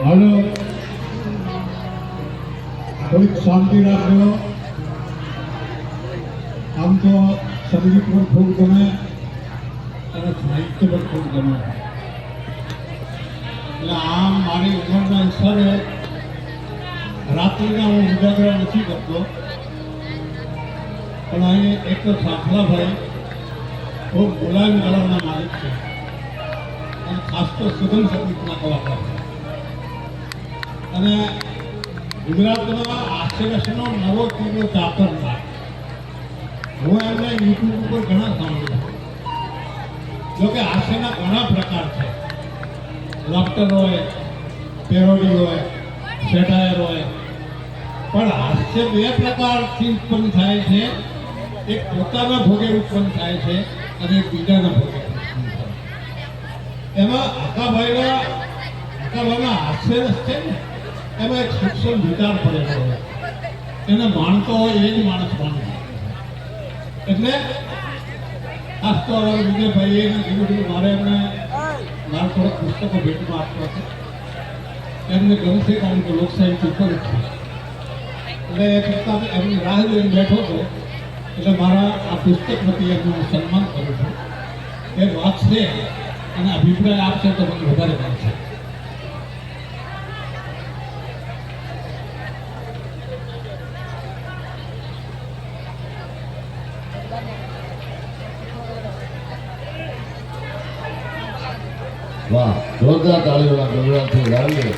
હાલો, થોડીક શાંતિ રાખજો. આમ તો સંગીત પણ ખૂબ ગમે અને સાહિત્ય પણ ખૂબ ગમે. એટલે આમ મારી ઉંમરના હિસાબે રાત્રિના હું ઉજાગરા નથી કરતો, પણ અહીં એક તો સાંભળાભાઈ ખૂબ મુલાયમ ગળાના માલિક છે અને ખાસ તો સુગમ સંગીતના કલાકાર છે. અને ગુજરાતના હાસ્યરસનો નવો તીવ્ર ચાતર છે. હું એમને યુટ્યુબ ઉપર ઘણા સાંભળ્યું. જોકે હાસ્યના ઘણા પ્રકાર છે. લાફ્ટર હોય, પેરોડી હોય, સેટાયર હોય, પણ હાસ્ય બે પ્રકારથી ઉત્પન્ન થાય છે. એક પોતાના ભોગે ઉત્પન્ન થાય છે અને એક બીજાના ભોગે ઉત્પન્ન થાય છે. એમાં હકાભાઈના હાસ્યરસ છે ને, એમાં એક સૂક્ષ્મ વિચાર પડેલો હોય. એને માણતો હોય એ જ માણસ માને. એટલે ખાસ તો હવે વિજયભાઈએ કીધું મારે એમને મારા થોડાક પુસ્તકો ભેટમાં આપવા છે. એમને ગમશે કારણ કે લોકસાહિત્ય ઉપર છે. એટલે એ કરતાં એમની રાહ જોઈને બેઠો હતો. એટલે મારા આ પુસ્તક વતી એમનું હું સન્માન કરું છું. એ વાંચશે અને અભિપ્રાય આપશે તો મને વધારે ગમશે. વાહ, જોરદાર તાળીઓના ગગડાથી લાવીએ.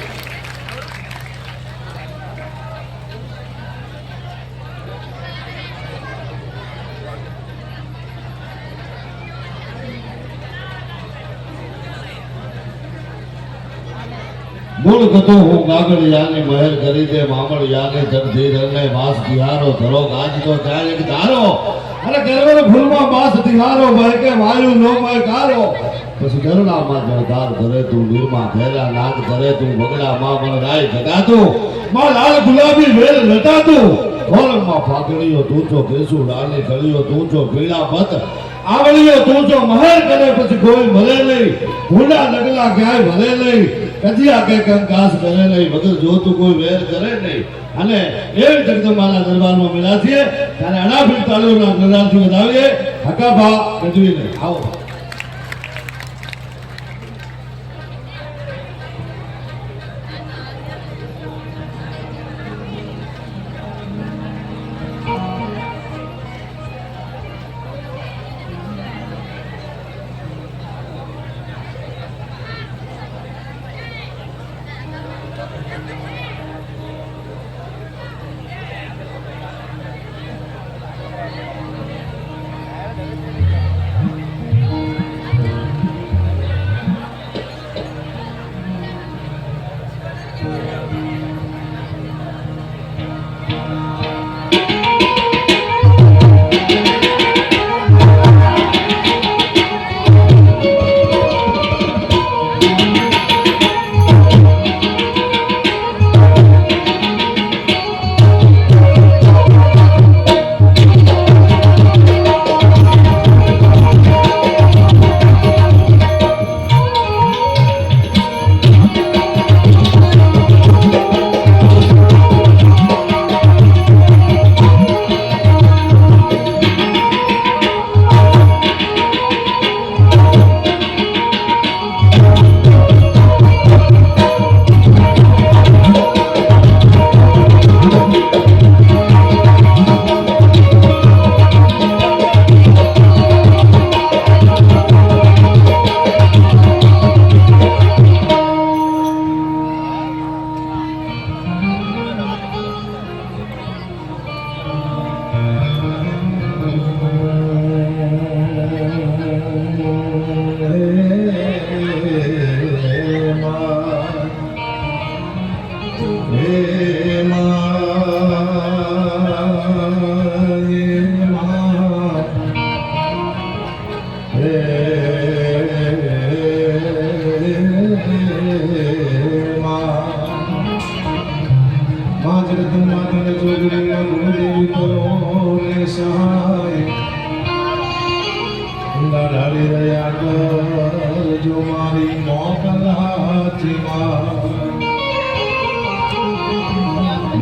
મૂળ કથો હું કાગળિયાની મહેર કરી દે મામળિયાની જગધીર અને વાસ તિહારો ધરો ગાજ તો જાય એક ધારો અને કેરવર ફૂલમાં બાસ તિહારો બહેકે વાયુ નો મહેકારો. પછી ગરુડામાં જળધાર ધરે તું નિર્મા ઘેરા નાગ ધરે તું બગડા માં બળરાય જગાતું માં લાલ ગુલાબી વેલ લટાતું ખોલમાં ફાગણીઓ તું છો કેસુ લાલી કળીઓ તું છો પીળા પત આવળીઓ તું છો મહેર કરે પછી કોઈ ભલે નહીં ભૂડા નગલા ક્યાંય ભલે નહીં કજિયા કે કંકાસ કરે નહીં વગર જોતું કોઈ વેર કરે નહીં. અને એવી જગદંબાના દરબારમાં મળ્યા છીએ ત્યારે અડાભીડ તાળીઓના ગરડાથી વધાવીએ. હકાભા ગજવીને આવો. જો મારી મોકલ હાથમાં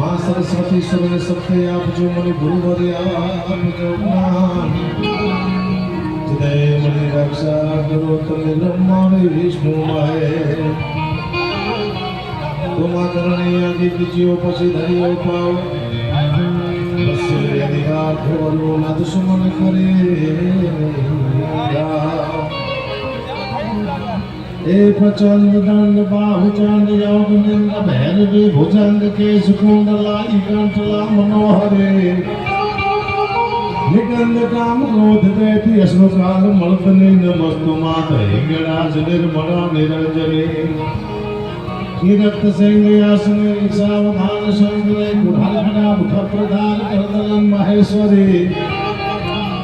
મા સરસ્વતી સુરને સત્ય આપજો મને ગુરુવર્યા આપજો જ્ઞાન જય મને રક્ષા કરો તમે બ્રહ્મા વિષ્ણુ મહે તુમા કરણે આદિ બીજો પછી ધર્યો પાવ બસ અધિકાર ખોલો ના દુશ્મન કરે એ પ્રચંડ દંડ બાહુ ચાંદ યોગ નિંદ ભૈરવી ભુજંગ કેશ કુંડલાઈ કંઠલા મનોહરે નિગંધ કામ ક્રોધ દેતી અશ્વકાલ મળતની નમસ્તુ માત હિંગળાજ નિર્મળા નિરંજને કિરત સંગયાસને સાવધાન સંગ્રહ કુઢાલખડા મુખ પ્રધાન કરદલન મહેશ્વરી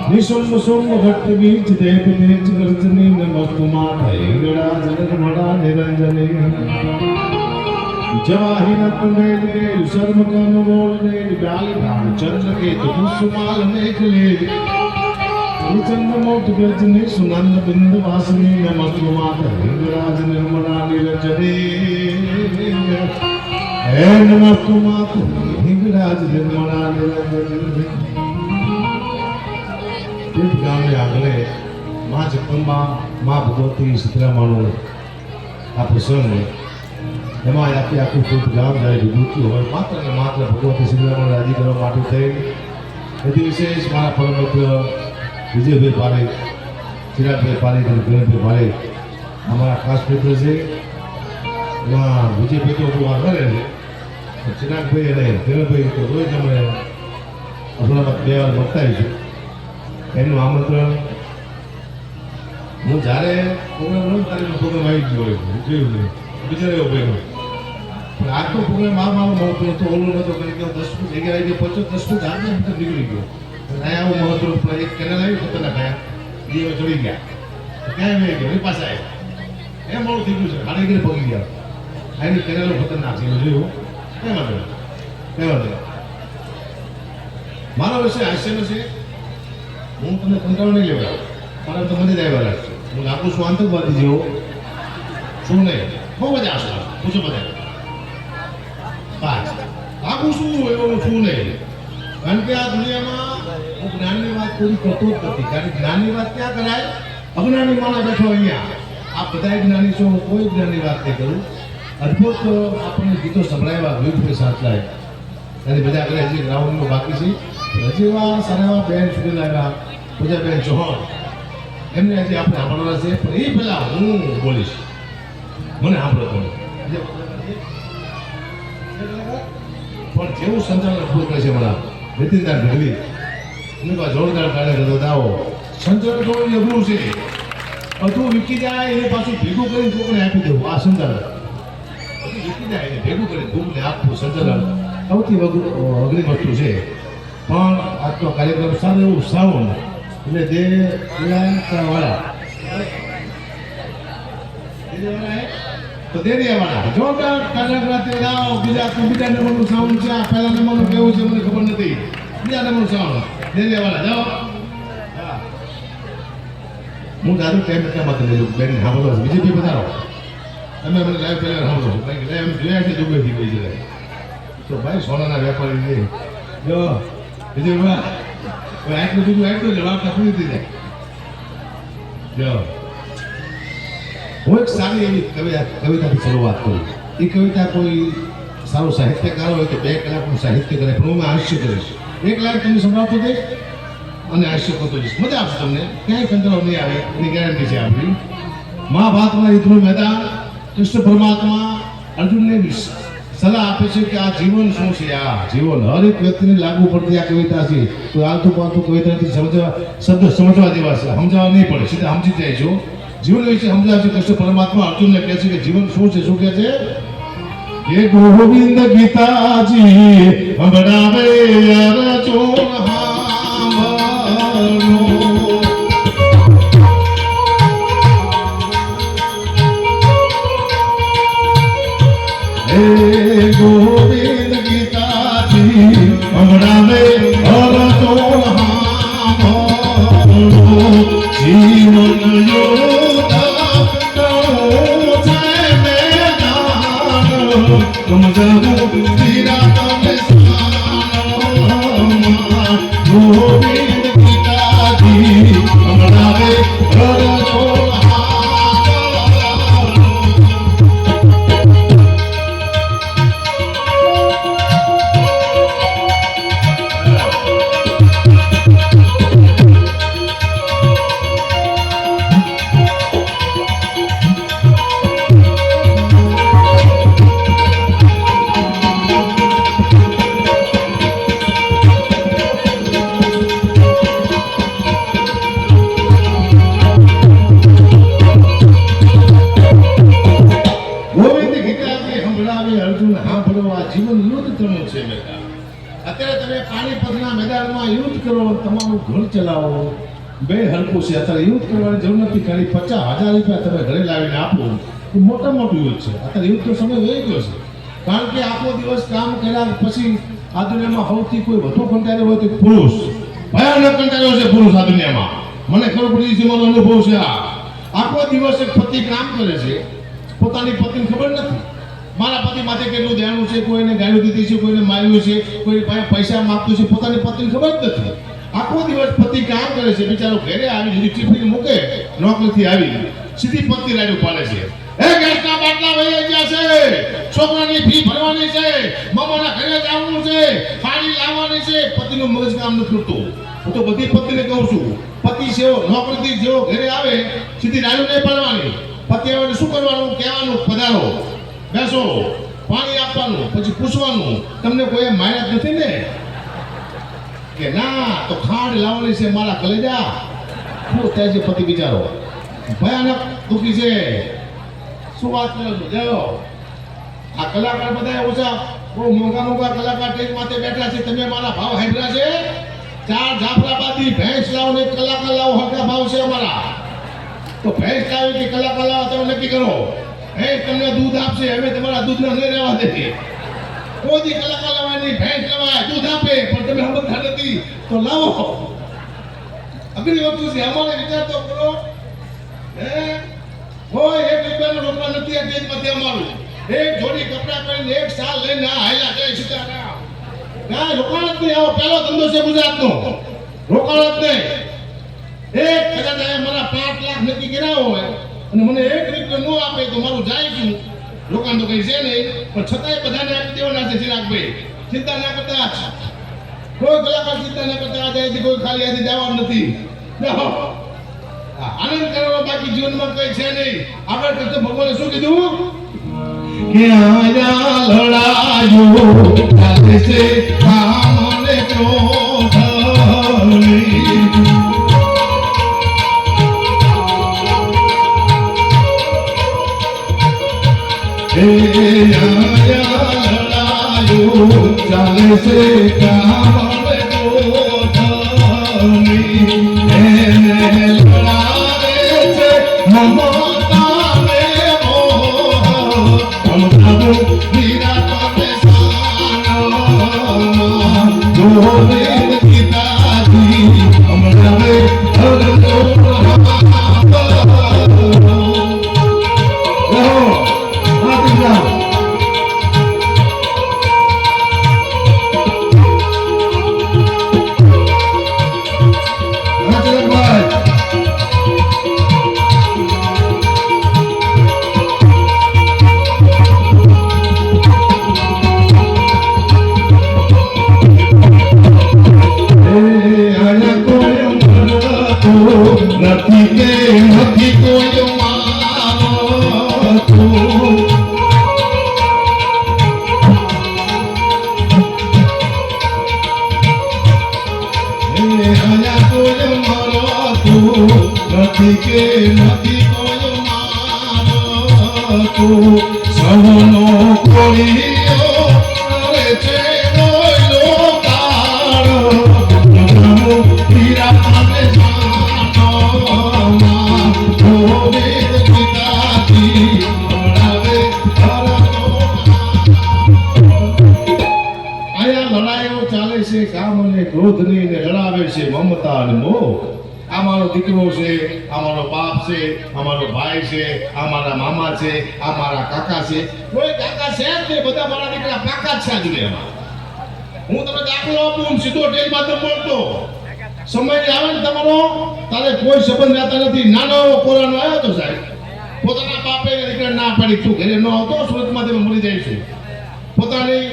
નિશુંભ શુંભ ભટ્ટ બીજ દેવ તેજ ગર્જની નમસ્તુ માત હિંગળાજ નિર્મળા નિરંજને જવાહિરત મેલ મેલ શર્મ કન બોલ મેલ બ્યાલ ભાણ ચંદ્ર કે તુસુમાલ મેઘ લેલ ચંદ્ર મોટ ગર્જને સુનંદ બિંદ વાસની નમસ્તુ માત હિંગળાજ નિર્મળા નિરંજને હે નમસ્તુ માત હિંગળાજ નિર્મળા નિરંજને તીર્થ ગામને આગળ માં જગદંબા માં ભગવતી શીતળામાનું આ પ્રસંગ એમાં આખું તીર્થ ગામ જાય વિભૂતિ હોય માત્ર ને માત્ર ભગવતી શીતળામાને રાજી કરવા માટે થઈ એથી વિશેષ મારા પરમ મિત્ર વિજયભાઈ પારેખ ચિરાગભાઈ પારેખ અને કિરણભાઈ પારેખ અમારા ખાસ મિત્ર છે એમાં વિજયભાઈ તો બહુ આગળ રહે છે ચિરાગભાઈ અને કિરણભાઈ તો રોજ અમે અસલામાં 2 વાર મળતા આવીશું એમનું આમંત્રણ હું જ્યારે પ્રોગ્રામ પ્રોગ્રામ આવી ગયો હોય જોયું નહીં બિચારો એવો ભાઈ પણ આખો પ્રોગ્રામ મારો મહત્વ તો ઓલું નતો કરી ગયો 10 ફૂટ 11 25 10 ફૂટ આગળ નીકળી ગયો અહીંયા આવું મહત્વ પણ એક કેનલ આવી ખતરનાક ગયા એ ચડી ગયા ક્યાં મેં ગયો પાછા આવ્યા એમ મોડું થઈ ગયું છે હાડે ઘરે પગી ગયા આની કેનલો ખતરનાક છે જોયું કેમ વાંધો મારો વિષય હાસ્યનો છે હું તમને કંટાળો નહીં લેવા મારા તો મજા જ આવ્યા લાગશે હું લાગુ છું આતંકવાદી જેવો શું નહીં બહુ મજા આવશે પૂછો બધા લાગુ શું એવું છું નહીં કારણ કે આ દુનિયામાં હું જ્ઞાનની વાત પૂરી કરતો જ નથી કારણ કે જ્ઞાનની વાત ક્યાં કરાય અજ્ઞાની માણસ બેઠો અહીંયા આ બધા જ્ઞાની છો હું કોઈ જ્ઞાનની વાત નહીં કરું અદભુત આપણને ગીતો સંભળાવ્યા વિવિધ સાચલાય ત્યારે બધા આગળ હજી ગ્રાઉન્ડમાં બાકી છે હજી એવા સારા એવા બેન સુધી લાવ્યા પૂજાબેન ચૌહાણ એમને હજી આપણે સાંભળવાના છે પણ એ પહેલા હું બોલીશ મને સાંભળો તમે પણ જેવું સંચાલન અદભુત કરે છે મારા નીતિનદાર ગઢવી એમને જોરદાર કાર્ય દાવો સંચાલન થોડું અઘરું છે બધું વીકી જાય એને પાછું ભેગું કરીને કોકને આપી દેવું આ સંચાલન બધું વીકી જાય એને ભેગું કરીને કોકને આપવું સંચાલન સૌથી અઘરી વસ્તુ છે પણ આજનો કાર્યક્રમ સારો એવું સાઉન્ડ એટલે વાળા તો દેરિયાવાળા જોરદાર કાર્યક્રમ ગાઓ બીજા નંબરનું સાઉન્ડ છે આ પહેલા નંબરનું કેવું છે મને ખબર નથી બીજા નંબરનું સાઉન્ડ દેરિયાવાળા જાઓ હું દાદુ ટાઈમ એટલા માટે લઈ લઉં બેન સાંભળો બીજી બી બતાવો તમે મને લાઈવ પહેલા સાંભળો છો કારણ કે લાઈવ જોયા છે દુબઈથી ગઈ છે તો ભાઈ સોનાના વેપારી નહીં જો વિજયભાઈ આટલું બીજું આટલું જવાબ તકલીફ થઈ જાય જો હું એક સારી એવી કવિતાથી શરૂઆત કરું એ કવિતા કોઈ સારો સાહિત્યકાર હોય તો 2 કલાકનું સાહિત્ય કરે પણ હું હાસ્ય કરીશ 1 કલાક તમને સંભળાવતો જઈશ અને હાસ્ય કરતો જઈશ મજા આવશે તમને ક્યાંય કંટાળો નહીં આવે એની ગેરંટી છે આપણી મહાભારતના યુદ્ધનું મેદાન કૃષ્ણ પરમાત્મા અર્જુનને સલાહ આપે છે કે આ જીવન શું છે આ જીવન હરેક વ્યક્તિને લાગુ પડતી આ કવિતા છે કોઈ આલતું પાલતું કવિતાથી શબ્દ સમજવા જેવા છે સમજાવવા નહીં પડે સીધા સમજી જાય છો જીવન વિશે સમજાવે છે કૃષ્ણ પરમાત્મા અર્જુનને કહે છે કે જીવન શું છે શું કહે છે કે ગોવિંદ ગીતાજી સંભળાવે અર્જુન હાંભળો ગોવિંદ ગીતાજી સંભળાવે અર્જુન હાંભળો જીવન યોદ્ધા કહું છે મેદાન સમજાવું તીરા તમે ગોવિંદ ગીતાજી સંભળાવે રડતો અર્જુન સાંભળો, આ જીવન યુદ્ધ તણું છે બેટા. અત્યારે તમે પાણીપતના મેદાનમાં યુદ્ધ કરો, તમારું ઘર ચલાવો, બે હરખું છે. અત્યારે યુદ્ધ કરવાની જરૂર નથી. ખાલી 50,000 રૂપિયા તમે ઘરે લાવીને આપો, એ મોટા મોટું યુદ્ધ છે. અત્યારે યુદ્ધનો સમય વહી ગયો છે. કારણ કે આખો દિવસ કામ કર્યા પછી આ દુનિયામાં સૌથી કોઈ વધુ કંટાળ્યો હોય તો પુરુષ. ભયાનક કંટાળ્યો છે પુરુષ આ દુનિયામાં. મને ખબર પડી છે, મારો અનુભવ છે. આખો દિવસ એક પતિ કામ કરે છે, પોતાની પત્નીને ખબર નથી મારા પતિ માથે કેટલું ધ્યાન છે, કોઈને ગાળ્યું દીધી છે, કોઈને માર્યું છે, કોઈ પૈસા માંગતું છે, પોતાની પત્નીને ખબર જ નથી. આખો દિવસ પતિ કામ કરે છે, બિચારો ઘરે આવી સીધી ટિફિન મૂકે, નોકરીથી આવી સીધી પત્ની રાડું પાડે છે. એ ગેસના બાટલા વહી ગયા છે, છોકરાની ફી ભરવાની છે, મામાના ઘરે જવાનું છે, ખાડી લાવવાની છે. પતિનું મગજ કામ નથી કરતું. હું તો બધી પત્નીને કહું છું, પતિ જેવો નોકરીથી જેવો ઘરે આવે સીધી રાડું નહીં પાડવાની. પતિ આવે શું કરવાનું? કહેવાનું પધારો, બેસો, પાણી આપવાનું, પછી પૂછવાનું તમને કોઈ માર્યા નથી ને? કે ના, તો ખાંડ લાવવાની છે મારા કલેજા. શું થાય છે? પતિ બિચારો ભયાનક દુઃખી છે. શું વાત કરો છો? જાઓ, આ કલાકાર બધા ઓછા બહુ મોંઘા કલાકાર સ્ટેજ માથે બેઠા છે, તમે મારા ભાવ હાંભળ્યા છે? 4 જાફરાબાદી ભેંસ લાવો ને કલાકાર લાવો, હરખા ભાવ છે અમારા. તો ભેંસ લાવી કે કલાકાર લાવો તમે નક્કી કરો. તમને દૂધ આપશે, અમે તમારા દૂધને નહીં રહેવા દે. કોઈ દી કલાકાર લાવવાની, ભેંસ લવાય, દૂધ આપે, પણ તમે સમજતા નથી તો લાવો. અઘરી વસ્તુ છે. અમારે વિચાર તો કરો. કોઈ 1 રૂપિયાનો રોકડા નથી આ દેશમાંથી. અમારું એક જોડી કપડા પહેરીને 1 સાલ લઈને હાલ્યા જાય સીતારામ. ના રોકાણ જ નહીં. આવો પહેલો ધંધો છે ગુજરાતનો, રોકાણ જ નહીં. એક કદાચ મારા 5 લાખ નક્કી કર્યા હોય અને મને 1 રૂપિયો ન આપે તો મારું જાય શું? રોકાણ તો કઈ છે નહીં, પણ છતાંય બધાને આપી દેવાના છે. ચિરાગભાઈ ચિંતા ના કરતા, કોઈ કલાકાર ચિંતા ના કરતા. આજે કોઈ ખાલી આજે જવાનું નથી. આનંદ કરવાનો, બાકી જીવનમાં કઈ છે નહીં. આગળ કરતો ભગવાને શું કીધું? કે આયા લડાયો ચાલે છે કામને ક્રોધની. ચાલે છે કામળ ક્રોધની. એને લડાવે છે મમતાને મોહ, સમજાવું વિરાટને સાનમાં. ગોવિંદ ગીતાજી સમજાવે હરતો નથી કે નથી કોઈ માનતું. આયા કોઈ માનતું નથી કે નથી કોઈ માનતું. સૌનો કોળીઓ કરે છે કોઈનો કાળો, હીરા પામે કામ અને ક્રોધની ને લડાવે છે મમતા અને મોહ. આ મારો દીકરો છે, આ મારો બાપ છે, આ મારો ભાઈ છે, આ મારા મામા છે, આ મારા કાકા છે. કોઈ કાકા છે જ નહીં, બધા મારા દીકરા પાકા જ છે આ દુનિયામાં. હું તમને દાખલો આપું, સીધો ટેલ માત્ર બોલતો. સમય આવે ને તમારો, તારે કોઈ સંબંધ રહેતા નથી. નાનો એવો કોરોના આવ્યો તો સાહેબ, પોતાના બાપે દીકરા ના પાડી, તું ઘરે ન આવતો, સુરતમાં તમે મરી જઈશું. પોતાની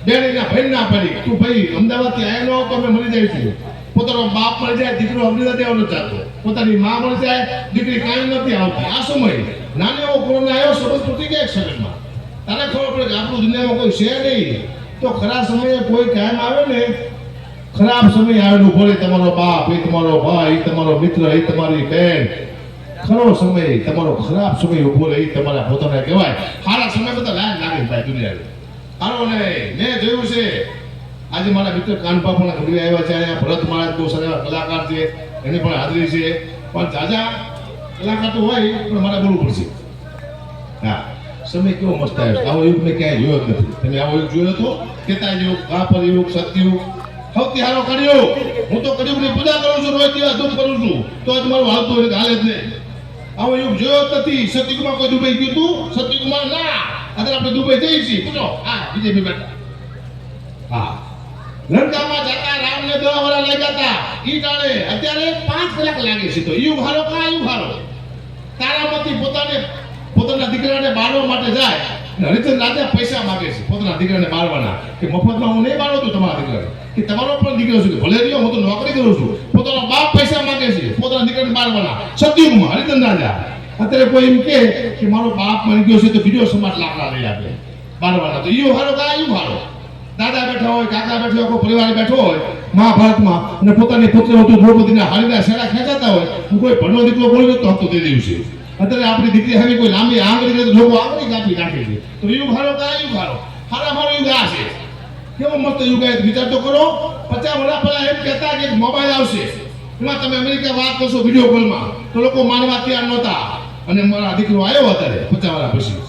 બેનના ભાઈ ના પાડી, તું ભાઈ અમદાવાદથી આવ્યો ન આવતો, અમે મરી જઈશું. પોતાનો બાપ મળી જાય, દીકરો અમદાવાદ આવવાનો ચાહતો. પોતાની માં મળી જાય, દીકરી કાંઈ નથી આવતી. આ સમય નાનો એવો કોરોના આવ્યો, સંબંધ તૂટી ગયા એક સેકન્ડમાં. તારે ખબર પડે કે આપણું દુનિયામાં કોઈ છે નહીં. તો ખરા સમયે કોઈ કાયમ આવે ને, ખરાબ સમય આવેલું બોલે, તમારો બાપ, એ તમારો ભાઈ, એ તમારો મિત્ર, એ તમારી બેન. ખરો સમય, તમારો ખરાબ સમય ઉભો રહે, એ તમારા પોતાને કહેવાય. સારા સમય બધા લાઈન લાગે ભાઈ દુનિયાને. સારો ને મેં જોયું છે, આજે મારા મિત્ર કાનપા પણ ઘડી આવ્યા છે. અહીંયા ભરત મહારાજ બહુ સારા કલાકાર છે, એની પણ હાજરી છે. પણ જાજા કલાકાર તો હોય, પણ મારે બોલવું પડશે. હા, સમય કેવો મસ્ત આવ્યો. આવો યુગ મેં ક્યાંય જોયો જ નથી. તમે આવો યુગ જોયો તો? કેતા યુગ, કાપર યુગ, સતયુગ, સૌથી સારો કર્યો. હું તો કળિયુગની પૂજા કરું છું, રોજ દિવસ ધૂપ કરું છું, તો જ મારું હાલતું હોય, હાલે જ નહીં. આવો યુગ જોયો જ નથી. સતયુગમાં કોઈ દુબઈ ગયું તું? સતયુગમાં ના. અત્યારે આપણે દુબઈ જઈએ છીએ. પૂછો. હા, બીજેપી બેઠા. હા, લંકામાં જતા રામને 10 વર્ષ લાગ્યા હતા. ઈ ટાણે અત્યારે 5 કલાક લાગે છે. તો યુગ હારો કા યુગ હારો? તારામાંથી પોતાના દીકરાને બાળવા માટે જાય. હરિચંદ્ર રાજા પૈસા માંગે છે પોતાના દીકરાને બાળવાના, કે મફતમાં હું નહીં બાળું છું તમારા દીકરાને, કે તમારો પણ દીકરો છું, ભલે રહ્યો, હું તો નોકરી કરું છું. પોતાનો બાપ પૈસા માંગે છે પોતાના દીકરાને બાળવાના. સતયુગમાં હરિચંદ્ર રાજા. અત્યારે કોઈ એમ કે મારો બાપ મરી ગયો છે તો બીજો સમાજ લાકડા લઈ આપે બાળવાના. તો યુગ હારો કા યુગ હારો? દાદા બેઠા હોય, કાકા બેઠો હોય, કોઈ પરિવાર બેઠો હોય મહાભારતમાં, અને પોતાની પુત્રવધુ દ્રૌપદીના હાડીના શેડા ખેંચાતા હોય, હું કોઈ ભણો દીકરો બોલ્યો તો હપ્તો દઈ દઉં છે. અત્યારે આપણી દીકરી હવે કોઈ લાંબી આંગળી તો લોકો આંગળી કાપી નાખે છે. તો યુગ હારો કા યુગ હારો? હારા મારો યુગ આ છે. કેવો મસ્ત યુગ આવે, વિચાર તો કરો. 50 વર્ષ પહેલા એમ કહેતા કે મોબાઈલ આવશે, એમાં તમે અમેરિકા વાત કરશો વિડીયો કોલમાં, તો લોકો માનવા તૈયાર નહોતા. અને મારા દીકરો આવ્યો અત્યારે 50 વર્ષ પછી.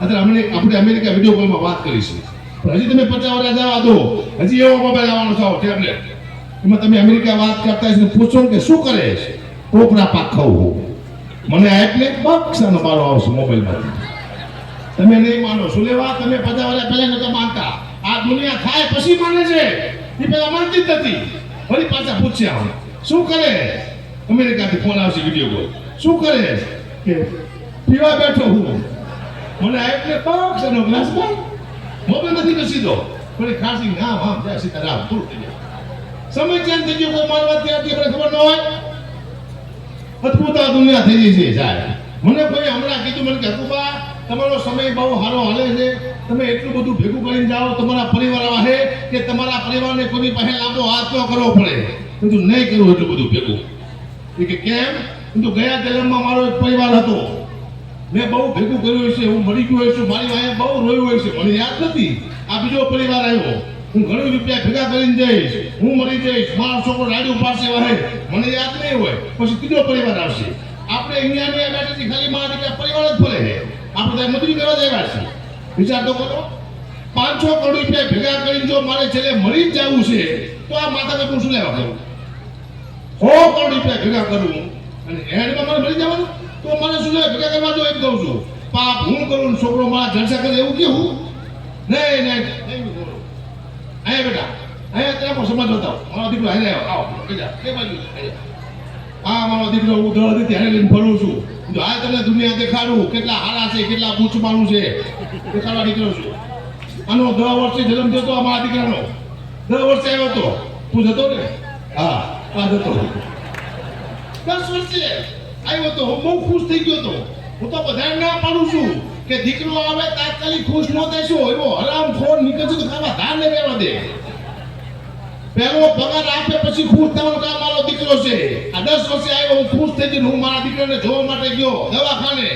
અત્યારે આપણે અમેરિકા વિડીયો કોલમાં વાત કરી છે. પણ હજી તમે 50 વર્ષ જવા દો, હજી એવો મોબાઈલ આવવાનો છે, ટેબ્લેટ. એમાં તમે અમેરિકા વાત કરતા હશે, પૂછો કે શું કરે છે? ટોકરા પાક ખાવું. મને એટલે બક્ષાનો મારો આવશે મોબાઈલમાંથી. તમે નહીં માનો, શું લેવા? તમે 50 વર્ષ પહેલા નતા માનતા. આ દુનિયા થાય પછી માને છે. એ પહેલા માનતી જ નથી. ફરી પાછા પૂછ્યા શું કરે? અમેરિકાથી ફોન આવશે વિડીયો કોલ. શું કરે? કે પીવા બેઠો હું. મને એટલે બક્ષાનો ગ્લાસ ભાઈ મોબાઈલ નથી તો સીધો થોડી ખાસી નામ આમ જાય સીતારામ પૂરું થઈ જાય. સમય ચેન્જ થઈ ગયો, કોઈ માનવા ત્યાંથી આપણે ખબર ન હોય. અદ્ભુત આ દુનિયા થઈ ગઈ છે સાહેબ. મને કોઈ હમણાં કીધું, મને કે હકુબા તમારો સમય બહુ સારો હાલે છે, તમે એટલું બધું ભેગું કરીને જાઓ, તમારા પરિવાર આવે કે તમારા પરિવારને કોઈની પાસે લાંબો હાથ ન કરવો પડે. કીધું નહીં કરવું એટલું બધું ભેગું. એ કે કેમ? કીધું ગયા જન્મમાં મારો એક પરિવાર હતો, મેં બહુ ભેગું કર્યું છે, હું મરી ગયો છું, મારી વાંહે બહુ રોયું હોય છે, મને યાદ નથી. આ બીજો પરિવાર આવ્યો, હું ઘણા રૂપિયા ભેગા કરીને જઈશ, હું મરી જઈશ, મારો છોકરો રાડ્યું પાસે વહે, મને યાદ નહીં હોય. પછી ત્રીજો પરિવાર આવશે. આપણે અહીંયા બેઠેથી ખાલી મારા દીકરા પરિવાર જ ફરે છે. આપણે ત્યાં મજૂરી કરવા જ આવ્યા છીએ. વિચાર તો કરો, 5-6 કરોડ રૂપિયા ભેગા કરીને જો મારે છેલ્લે મરી જ જવું છે, તો આ માથા પર શું લેવા કરું? 100 કરોડ રૂપિયા ભેગા કરું અને એન્ડમાં મારે મરી જવાનું, તો મને શું લેવા ભેગા કરવા? જો એમ કહું છું, પાપ હું કરું, છોકરો મારા જલસા કરે, એવું કેવું? નહીં. અહીંયા બેટા, અહીંયા ત્યાં સમાજ બતાવો. મારો દીકરો હારે આવો, બેટા કે બાજુ હા મારો દીકરો હું દળથી હારે લઈને ફરું છું. જો આ તમને દુનિયા દેખાડું, કેટલા હારા છે, કેટલા પૂછવાનું છે, દેખાડવા નીકળ્યો છું. આનો 10 વર્ષે જન્મ થયો હતો મારા દીકરાનો. 10 વર્ષે આવ્યો હતો. તું જતો ને? હા આ જતો. 10 વર્ષે આવ્યો હતો. હું બહુ ખુશ થઈ ગયો હતો. હું તો બધાને ના પાડું છું કે દીકરો આવે તાત્કાલિક ખુશ ન થશો. એવો હરામખોર નીકળશે તો ખાવા ધાર નહીં રહેવા દે. પહેલો પગાર આપે પછી ખુશ થવાનું કામ મારો દીકરો છે. આ 10 વર્ષે આવ્યો, હું ખુશ થઈ ગયો. હું મારા દીકરાને જોવા માટે ગયો દવાખાને,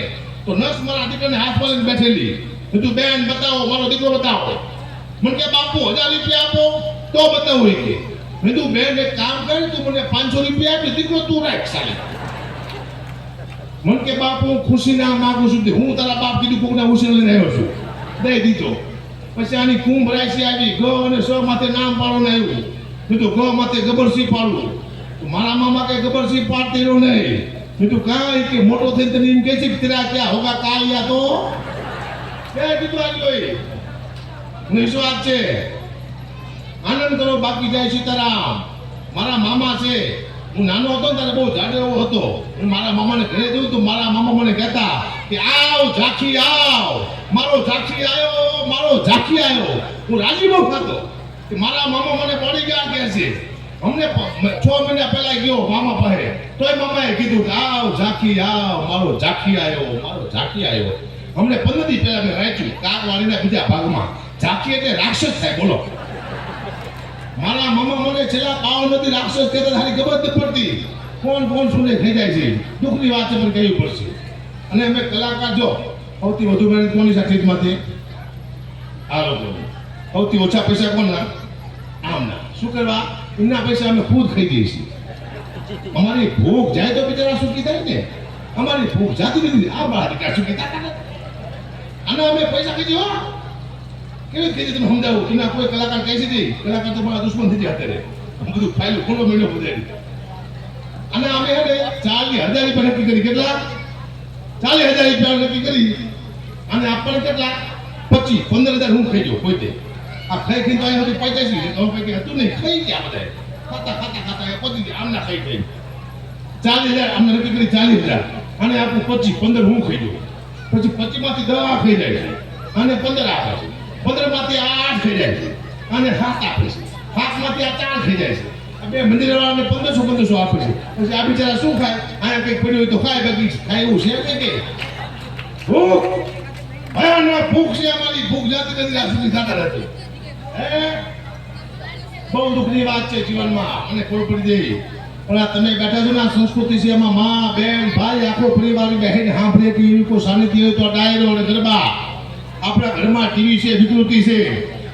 તો નર્સ મારા દીકરાને હાથ લઈને બેઠેલી. તું બેન બતાવો, મારો દીકરો બતાવો. મને કે બાપુ 1000 રૂપિયા આપો તો બતાવું. કે મેં તું બેન એક કામ કર, તું મને 500 રૂપિયા આપી, દીકરો તું રાખ સાલી. મને કે બાપુ હું ખુશી ના માંગુ છું, હું તારા બાપ કીધું કોકના ઉછેર લઈને આવ્યો છું, દઈ દીધો. પછી આની કુંભ રાશિ આવી, ગ અને સ માથે નામ પાડવાનું આવ્યું. કીધું ગ માથે ગબરસિંહ પાડવું. મારા મામા કઈ ગબરસિંહ પાડતી રહ્યો નહીં. કીધું કાંઈ કે મોટો થઈને તને એમ કહે છે કે તેરા ક્યાં હોગા કાલિયા તો કે કીધું આવ્યો એ વિશ્વાસ છે. આનંદ કરો બાકી જાય સીતારામ. મારા મામા છે, હું નાનો હતો ને ત્યારે બહુ જાડો એવો હતો. હું મારા મામાને ઘરે જઉં તો મારા મામા મને કહેતા કે આવ ઝાંખી આવ, મારો ઝાંખી આવ્યો, મારો ઝાંખી આવ્યો. હું રાજી બહુ થતો કે મારા મામા મને પડી ગયા કે છે. અમને 6 મહિના પહેલા ગયો મામા પાસે, તોય મામાએ કીધું કે આવ ઝાંખી આવ, મારો ઝાંખી આવ્યો, મારો ઝાંખી આવ્યો. અમને 15 દી પહેલા મેં વાંચ્યું કાગવાડીના બીજા ભાગમાં, ઝાંખી એટલે રાક્ષસ થાય. બોલો, મારા મામા મને છેલ્લા 52 નથી રાક્ષસ કહેતા, ખાલી ખબર જ પડતી કોણ કોણ સુને થઈ જાય છે. દુઃખની વાત છે પણ કહેવી પડશે. અને અમે કલાકાર જો સૌથી વધુ મહેનત કોની સાક્ષીમાંથી આ લોકો, સૌથી ઓછા પૈસા કોણના? આમના. શું કરવા? એમના પૈસા અમે ખુદ ખાઈ જઈએ છીએ. અમારી ભૂખ જાય તો બિચારા સુખી થાય ને, અમારી ભૂખ જાતી નથી. આ બાળા દીકરા સુખી થાય અને અમે પૈસા ખાઈ જઈએ. કેવી રીતે તમે સમજાવું? એના કોઈ કલાકાર કહી છે, કલાકાર તો મારા દુશ્મન થઈ જાય અત્યારે. બધું ફાઇલ ખોલો મેળો બધે. અને અમે એને 40,000 રૂપિયા નક્કી કરી. કેટલા? 40,000 રૂપિયા નક્કી કરી. અને આપણને કેટલા? 25-15,000 હું ખાઈ જાઉં પોતે. આ ખાઈ ખાઈ તો અહીંયા સુધી 85 છે. તો પૈકી હતું નહીં, ખાઈ ગયા બધા. ખાતા ખાતા ખાતા પતી ગયા. આમના ખાઈ ખાઈ 40,000 અમને નક્કી કરી. 40,000 અને આપણું 25-15 હું ખાઈ જાઉં. પછી 25 માંથી 10 ખાઈ જાય છે અને 15 આપે છે. 15 માંથી 8 ખાઈ જાય છે અને 7 આપે છે. 7 માંથી આ 4 ખાઈ જાય છે. આ બે મંદિર વાળાને 1500 આપે છે. પછી આ બિચારા શું ખાય? અહીંયા કંઈક પડ્યું હોય તો ખાય, બાકી ખાય એવું છે કે ભૂખ ભયાનક ભૂખ છે. અમારી ભૂખ જાતી નથી રાત સુધી ખાતા નથી. બહુ દુઃખની વાત છે જીવનમાં, મને ખબર પડી જાય. પણ આ તમે બેઠા છો ને, આ સંસ્કૃતિ છે, એમાં માં બેન ભાઈ આખો પરિવાર બેહીને સાંભળે કે એવી કોઈ સાનિધ્ય હોય તો ડાયરો અને ગરબા. આપણા ઘરમાં ટીવી છે, વિકૃતિ છે.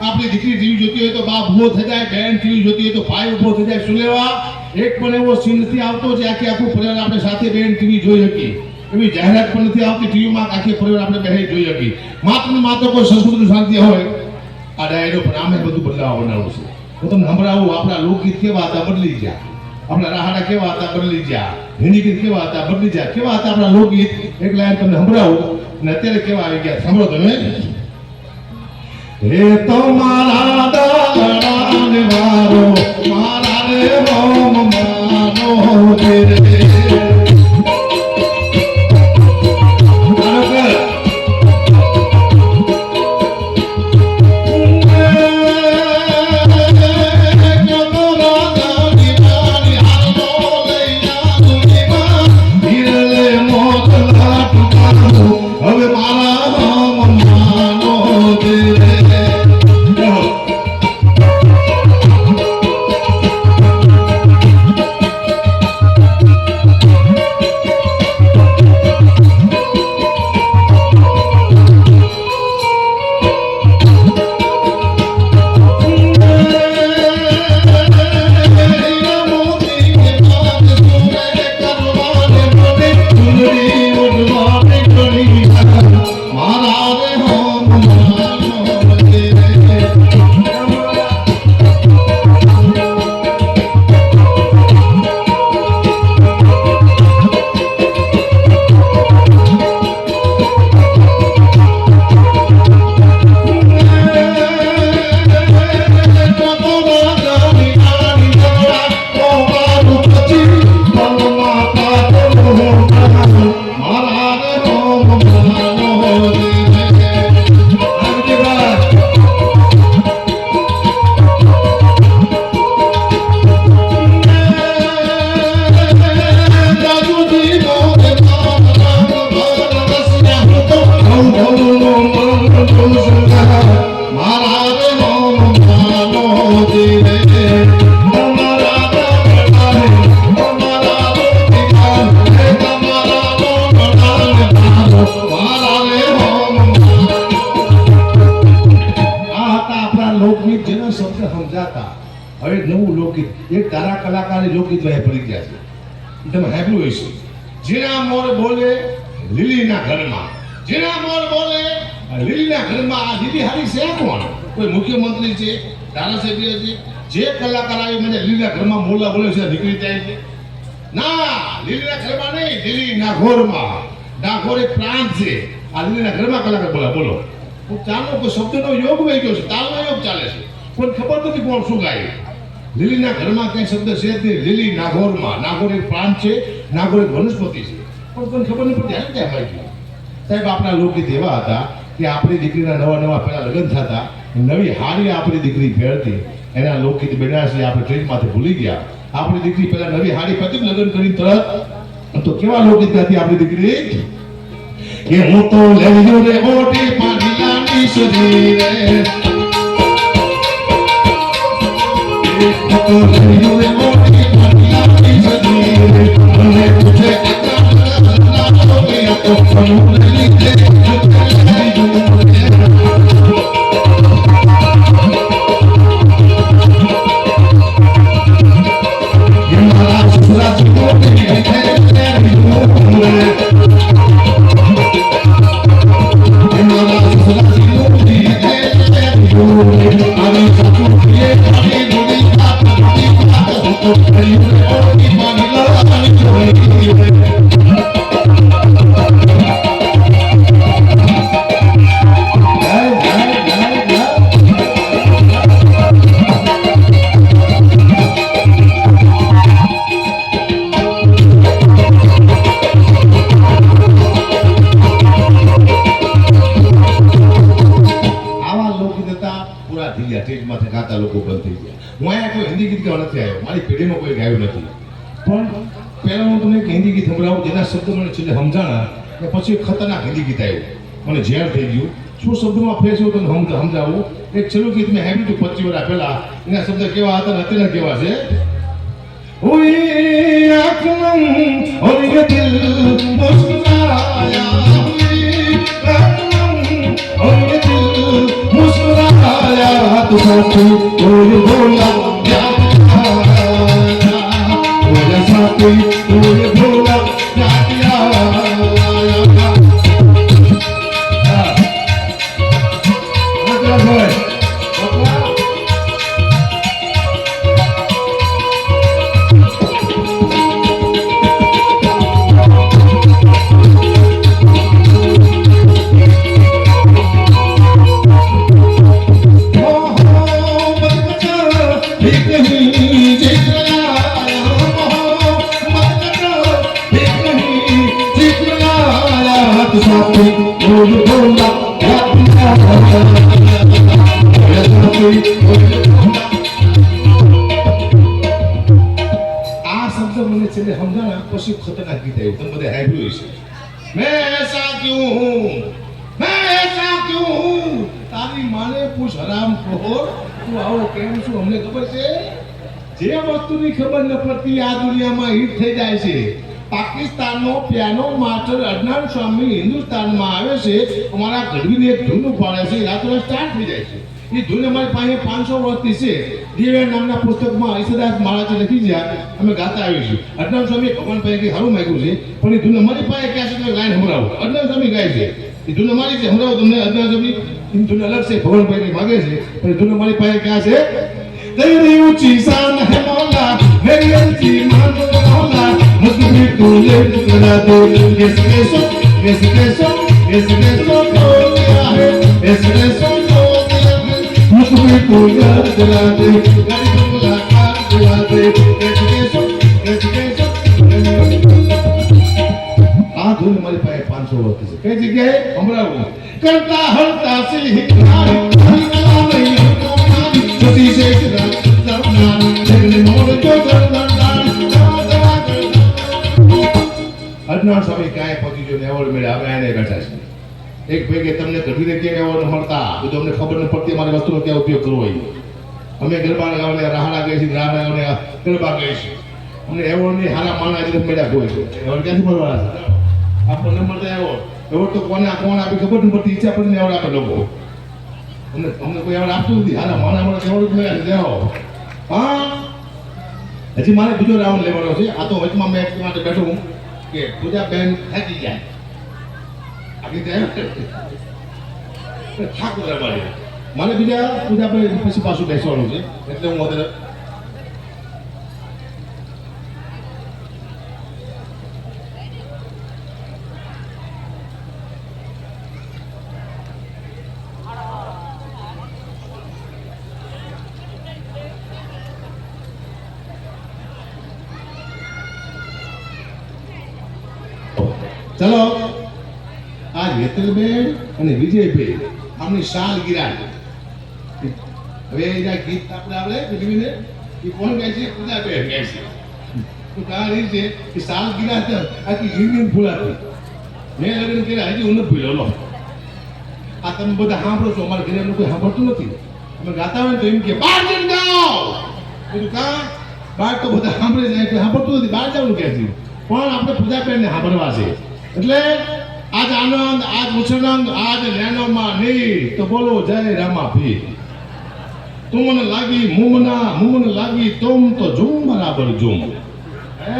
આપણી દીકરી ટીવી જોતી હોય તો બાપ ઉભો થઈ જાય, બેન ટીવી જોતી હોય તો ભાઈ ઉભો થઈ જાય. શું લેવા? એક પણ એવો સીન નથી આવતો જે આખું પરિવાર આપણે સાથે બેન ટીવી જોઈ શકીએ. એવી જાહેરાત પણ નથી આવતી ટીવીમાં આખી પરિવાર આપણે બેહી જોઈ શકીએ. માત્ર ને માત્ર કોઈ સંસ્કૃતિનું શાંતિ હોય આ ડાયરો. પણ આમે બધું બદલાવ બનાવવું છે. હું તમને સંભળાવું, આપણા લોકગીત કેવા હતા બદલી ગયા, આપણા રાહાડા કેવા હતા બદલી ગયા, હિન્દી ગીત કેવા હતા બદલી ગયા. કેવા હતા આપણા લોકગીત? એક લાઈન તમને સંભળાવું અને અત્યારે કેવા આવી ગયા સાંભળો તમે. હે તમારા દાડાને વારો મારા રે રોમ માનો રે. હવે મારા રોમ માનો રે. હવે નવું લોકગીત, એક તારા કલાકારી લોકગીત વહે પડી ગયા છે. તમે સાંભળ્યું હશે. જીણા મોર બોલે લીલીના ઘરમાં, જીણા મોર બોલે લીલીના ઘરમાં. આ લીલી હારી છે કોણ? કોઈ મુખ્યમંત્રી છે, ધારાસભ્ય છે? જે કલાકાર આવી મને લીલીના ઘરમાં મોલા બોલે છે નીકળી જાય છે? ના, લીલીના ઘરમાં નહીં, લીલીના ઘોરમાં. ડાકોર એક પ્રાંત છે, આ લીલીના ઘરમાં કલાકાર બોલા. બોલો, ચાલનો કોઈ શબ્દનો યોગ વહી ગયો છે, તાલનો યોગ ચાલે છે. પણ ખબર નથી કોણ શું ગાય. લીલીના ઘરમાં કઈ શબ્દ છે જ નહીં. લીલી નાગોરમાં, નાગોર એક પ્રાંત છે, નાગોર એક વનસ્પતિ છે, પણ કોઈને ખબર નહીં પડતી. ક્યાં માહિતી સાહેબ આપણા લોકગીત એવા હતા કે આપણી દીકરીના નવા નવા પહેલા લગ્ન થતા, નવી હારી આપણી દીકરી પહેરતી, એના લોકગીત બેઠા છે આપણે ટ્રેનમાંથી ભૂલી ગયા. આપણી દીકરી પહેલા નવી હારી પછી લગ્ન કરી તરત તો કેવા લોકગીત ગાતી આપણી દીકરી કે હું તો લેવ્યો રે ઓટી પાણીલાની સજી રે, હું તો લેવ્યો રે ઓટી પાણીલાની સજી રે, મને પૂછે કેટલા તો પણ લીધે સ્ટેજમાંથી ગાતા લોકો બંધ થઈ ગયા. હું અહીંયા કોઈ હિન્દી ગીત ગાવા નથી આવ્યો, મારી પેઢીમાં કોઈ ગાયું નથી. પણ પહેલાં હું તમને એક હિન્દી ગીત સંભળાવું જેના શબ્દ મને છેલ્લે સમજાણા કે પછી એક ખતરનાક હિન્દી ગીત આવ્યું, મને ઝેર થઈ ગયું. શું શબ્દમાં ફેર છે તમને સમજાવું. એક છેલ્લું ગીત મેં આવ્યું હતું 25 વર્ષ પહેલા. એના શબ્દ કેવા હતા ને અત્યારના કેવા છે. हुई आँखों और ये दिल मुस्कुराया, हुई आँखों और ये दिल मुस्कुराया, तो साथी कोई बोला क्या बोला, साथी कोई बोला क्या પછી ખતરનાક ગીત આવ્યું, તમે બધા સાંભળ્યું હશે. मैं ऐसा क्यों हूँ, मैं ऐसा क्यों हूँ, તારી માને પૂછ હરામખોર, તું આવો કેમ છું અમને ખબર છે. જે વસ્તુની ખબર ન પડતી આ દુનિયામાં હિટ થઈ જાય છે. પાકિસ્તાનનો પિયાનો માસ્ટર અદનાન સ્વામી હિન્દુસ્તાનમાં આવે છે, અમારા ગઢવીને એક ધૂન પાડે છે, રાતોરાત સ્ટાર્ટ થઈ જાય છે. એ ધૂન અમારી પાસે 500 વર્ષથી છે. દિવ્યા નામના પુસ્તકમાં ઈશ્વરદાસ મહારાજે લખી છે, અમે ગાતા આવીશું. અદનાન સ્વામી ભગવાન પાસે કંઈ સારું માગ્યું છે, પણ એ ધૂન અમારી પાસે ક્યાં છે તમે લાઈન સંભળાવો. અદનાન સ્વામી ગાય છે, એ ધૂન અમારી છે, સંભળાવો તમને. અદનાન સ્વામી એ ધૂન અલગ છે, ભગવાન પાસે માગે છે, પણ એ ધૂન અમારી પાસે ક્યાં છે. तेरी ऊंची शान है मौला, मेरी ऊंची मान मौला, मुझको भी तू ले जला दे. इसके सो तो गया है, इसके सो तो गया है, मुझको भी तू याद जला दे, गरीब मुलाकात दिला दे. इसके सो આ ધૂન મારી પાસે 500 વર્ષ છે. કઈ જગ્યાએ સંભળાવું. કરતા હરતા સે હિકારી છોટી સે અદનાન સ્વામી ક્યાંય પહોંચી ગયો ને એવોર્ડ મેળવ્યા. અમે એને બેઠા છે. એક ભાઈ કે તમને ગઢવીને ક્યાં એવોર્ડ મળતા, બધું અમને ખબર ન પડતી અમારી વસ્તુનો ક્યાં ઉપયોગ કરવો હોય. અમે ગરબા ગાવાને રાહડા ગઈ છીએ, રાહડા ગાવાને ગરબા ગઈ છીએ. અમને એવોર્ડની હારા માણા આજે મેળ્યા કોઈ છે. એવોર્ડ ક્યાંથી મળવાના છે? આપણને મળતા એવોર્ડ તો કોણ આપી ખબર ન પડતી. ઈચ્છા પડીને એવોર્ડ આપે લોકો. અમને કોઈ એવોર્ડ આપતું નથી. હારા માણા મળે એવોર્ડ મળ્યા છે. હા, હજી મારે બીજો રાઉન્ડ લેવાનો છે. આ તો વચમાં મેં માટે બેઠો હું કે પૂજા બેન થાકી જાય. આગળ થાક રમાડે મારે બીજા પૂજા બેન પછી પાછું બેસવાનું છે, એટલે હું અત્યારે ચલો આજ હેતલબેન અને વિજયભાઈ આમની સાલગીરા હવે એના ગીત આપણે આવડે પૃથ્વીને એ કોણ ગાય છે પૂજાબેન ગાય છે તો કારણ એ છે કે સાલગીરા તો આખી જિંદગી ભૂલાતી મેં લગ્ન કર્યા હજી હું નથી ભૂલ્યો લો આ તમે બધા સાંભળો છો અમારા ઘરે કોઈ સાંભળતું નથી અમે ગાતા હોય તો એમ કે બહાર જઈને ગાઓ કીધું કા બહાર તો બધા સાંભળે જાય કે સાંભળતું નથી બહાર જવાનું ક્યાંથી પણ આપણે પૂજાબેનને સાંભળવા છે એટલે આજ આનંદ આજ ઉછળંગ આજ નૈનોમાં નહીં તો બોલો જય રામા ભી તુમને લાગી મુમને લાગી તુમ તો ઝૂમ બરાબર ઝૂમ હે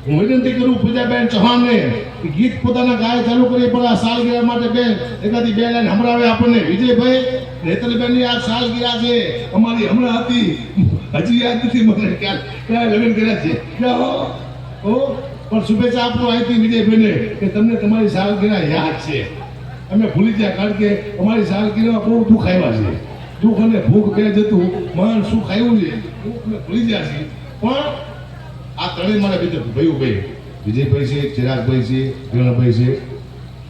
હું વિનંતી કરું પૂજાબેન ચૌહાણને કે ગીત પોતાના ગાય ચાલુ કરી પણ આ સાલગીરા માટે બેન એકાદી બે લાઈન સંભળાવે આપણને વિજયભાઈ હેતલબેનની આ સાલગીરા છે અમારી હમણાં હતી હજી યાદ નથી મને ક્યાં લગ્ન કર્યા છે ઓ પણ શુભેચ્છા આપો અહીંથી વિજયભાઈને કે તમને તમારી સાલગીરા યાદ છે અમે ભૂલી ગયા કારણ કે અમારી સાલગીરામાં બહુ દુઃખ આવ્યા છે દુઃખ અને ભૂખ બે જતું મન સુખ આવ્યું છે અમે ભૂલી ગયા છીએ પણ આ ત્રણેય મારા મિત્ર ભાઈ વિજયભાઈ છે ચિરાગભાઈ છે કિરણભાઈ છે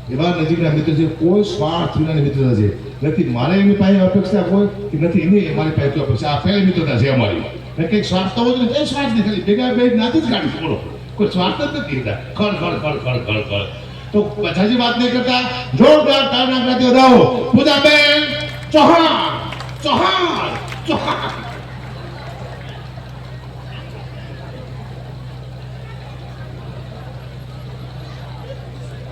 એવા નજીકના મિત્ર છે કોઈ સ્વાર્થ વિનાની મિત્રતા છે નથી મારે એની પાસે અપેક્ષા કોઈ કે નથી એની મારી પાસે અપેક્ષા આ પહેલી મિત્રતા છે અમારી કંઈક સ્વાર્થ તો હોય ને સ્વાર્થ નહીં ખાલી ભેગા બે નાથી જ કાઢી બોલો કોઈ સ્વાર્થ જ નથી ખડ તો પછાજી વાત નહીં કરતા જોરદાર તાળના સાથે વધાવો પૂજાબેન ચૌહાણ ચૌહાણ ચૌહાણ